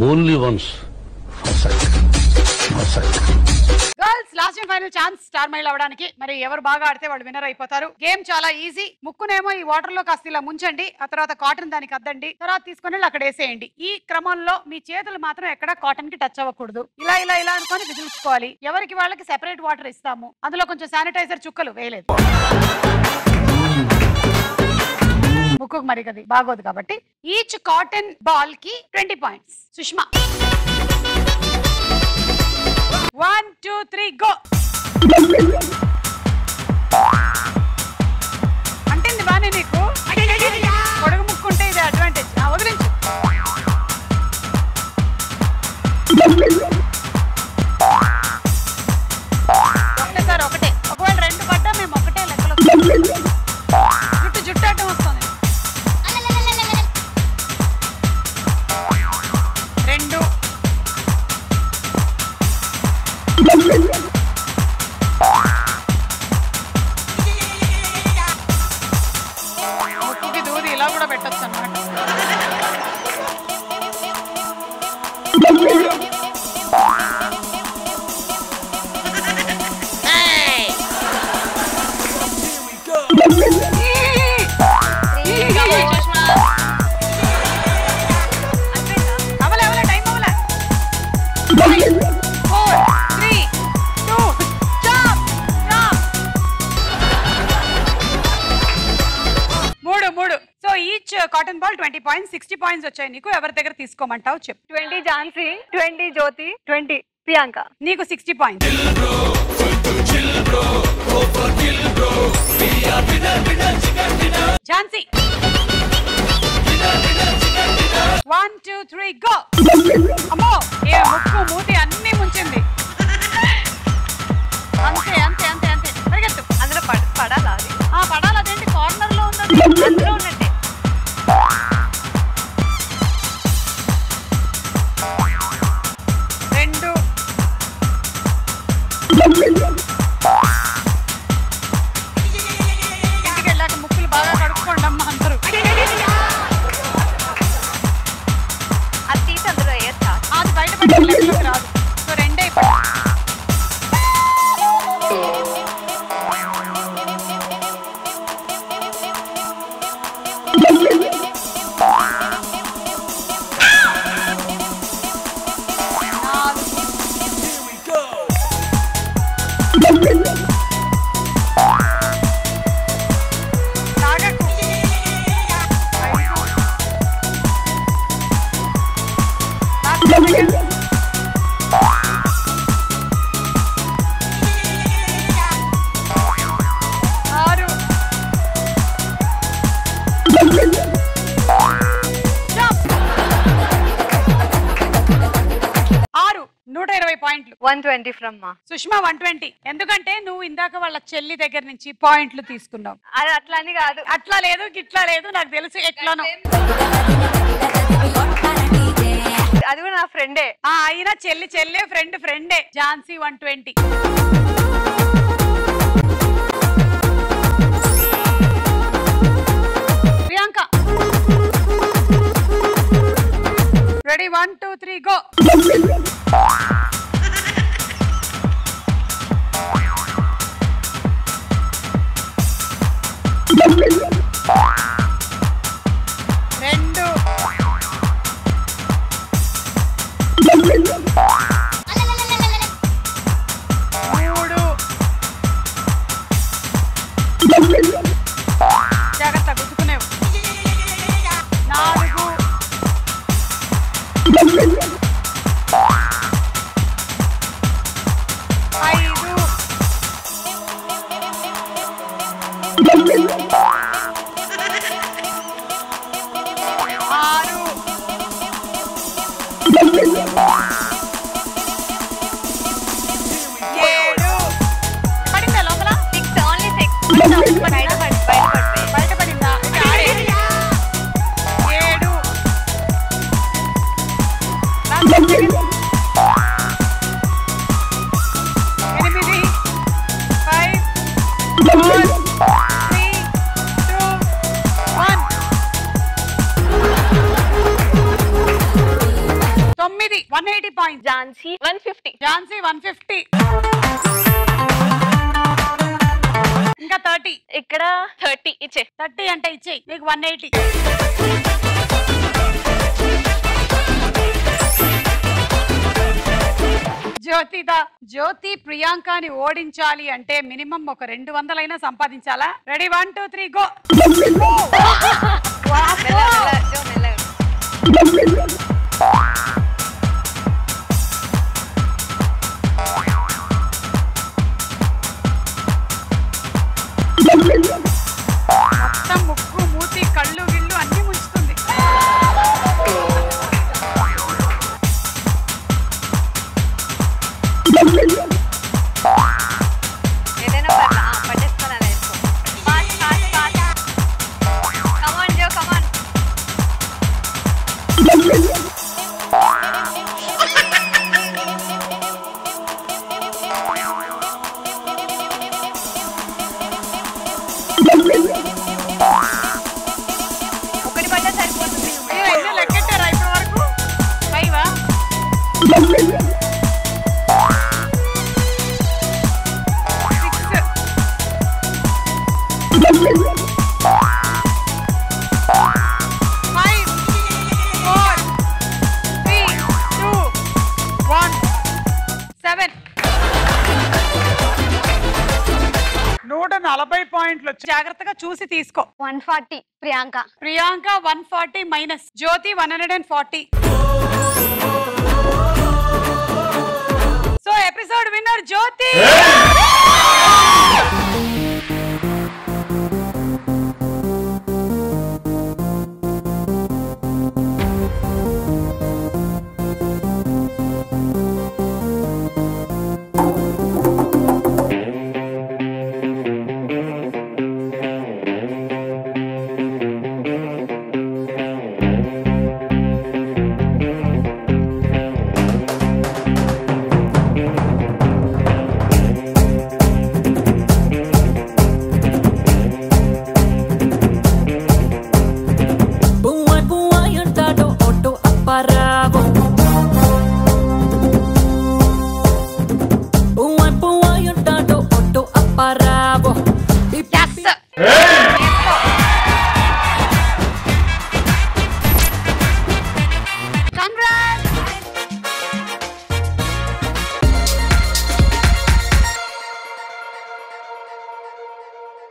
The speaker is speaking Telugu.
Only once girls last and final chance star mile అవడానికి. మరి ఎవరు బాగా ఆడితే వాళ్ళు విన్నర్ అయిపోతారు. గేమ్ చాలా ఈజీ. ముక్కునేమో ఈ వాటర్ లో కాస్త ఇలా ముంచండి, ఆ తర్వాత కాటన్ దానికి అద్దండి, తర్వాత తీసుకుని అక్కడ వేసేయండి. ఈ క్రమంలో మీ చేతులు మాత్రం ఎక్కడ కాటన్ కి టచ్ అవ్వకూడదు. ఇలా ఇలా ఇలా అనుకొని విదిలించుకోవాలి. ఎవరికి వాళ్ళకి సెపరేట్ వాటర్ ఇస్తాము, అందులో కొంచెం శానిటైజర్ చుక్కలు వేయలేదు. ముక్కుకు మరి కది బాగోదు కాబట్టి ఈచ్ కాటన్ బాల్ కి 20 పాయింట్స్. సుష్మా 1 2 3 గో. అంటుంది బానే నీకు. పొడుగు ముక్కుంటే ఇది అడ్వాంటేజ్. వదిలించు. ఒకటేసారి ఒకటే. ఒకవేళ రెండు పడ్డా మేము ఒకటే లెక్కలో. జుట్టు జుట్టు అడ్డం వస్తుంది. రెండు ముక్కుకి దూది ఇలా కూడా పెట్టచ్చు అన్నమాట. అవలే టైం అవలే. 4 3 2 jump jump. 3 so each cotton ball 20 points. 60 points వచ్చాయి నీకు. ఎవరి దగ్గర తీసుకోమంటావు చెప్పు. 20 ఝాన్సీ, 20 జ్యోతి, 20 ప్రియాంక. నీకు 60 పాయింట్స్. ఝాన్సీ 1 2 3 గో. అమ్మో ఏ ముక్కు మూతి అన్ని ముంచింది. అంతే అంతే అంతే అంతే పరిగెత్తు. అందులో పడాలా? పడాలి. అదేంటి కార్నర్ లో ఉందండి. అందులో ఉన్నట్టే. రెండు ఇంటికి వెళ్ళాక ముక్కులు బాగా కడుక్కోండి అమ్మ అందరూ. అది తీసి అందులో వేస్తా. అది బయటపడి లెక్కలోకి రాదు. సో రెండే ఇప్పుడు. ఆరు 120 పాయింట్లు. 120 ఫ్రమ్ మా సుష్మా 120. ఎందుకంటే నువ్వు ఇందాక వాళ్ళ చెల్లి దగ్గర నుంచి పాయింట్లు తీసుకున్నావు. అది అట్లా అని కాదు. అట్లా లేదు గిట్లా లేదు నాకు తెలుసు ఎట్లానో. అది కూడా నా ఫ్రెండే. అయినా చెల్లే ఫ్రెండే. ఝాన్సీ 120. Priyanka ready 1 2 3 go. రెండు మూడు జాగ్రత్త గుర్తుకునేవు. 4 పడిందా లోపల? 6 ఓన్లీ 6 బయటపడిందా? 7 9 పాయింట్స్. ఝాన్సీ 150. ఝాన్సీ 150. ఇంకా 30. ఇక్కడ 30 ఇచ్చే. 30 అంటే ఇచ్చేయి, నీకు 180. జ్యోతి ప్రియాంకని ఓడించాలి అంటే మినిమం ఒక 200 సంపాదించాలా? Ready 1 2 3 go. మొత్తం ముక్కు మూతి కళ్ళు గిళ్ళు అన్ని ముంచుతుంది. ఏదైనా పట్టేసుకోవాలి. కమాన్ జో కమాన్. ఒకటి పడ్డా సరిపోతుంది. లెక్కెట్టారా ఇప్పటి వరకు? 5 140 పాయింట్లు. జాగ్రత్తగా చూసి తీసుకో. 140 ప్రియాంక. ప్రియాంక 140 మైనస్ జ్యోతి 140.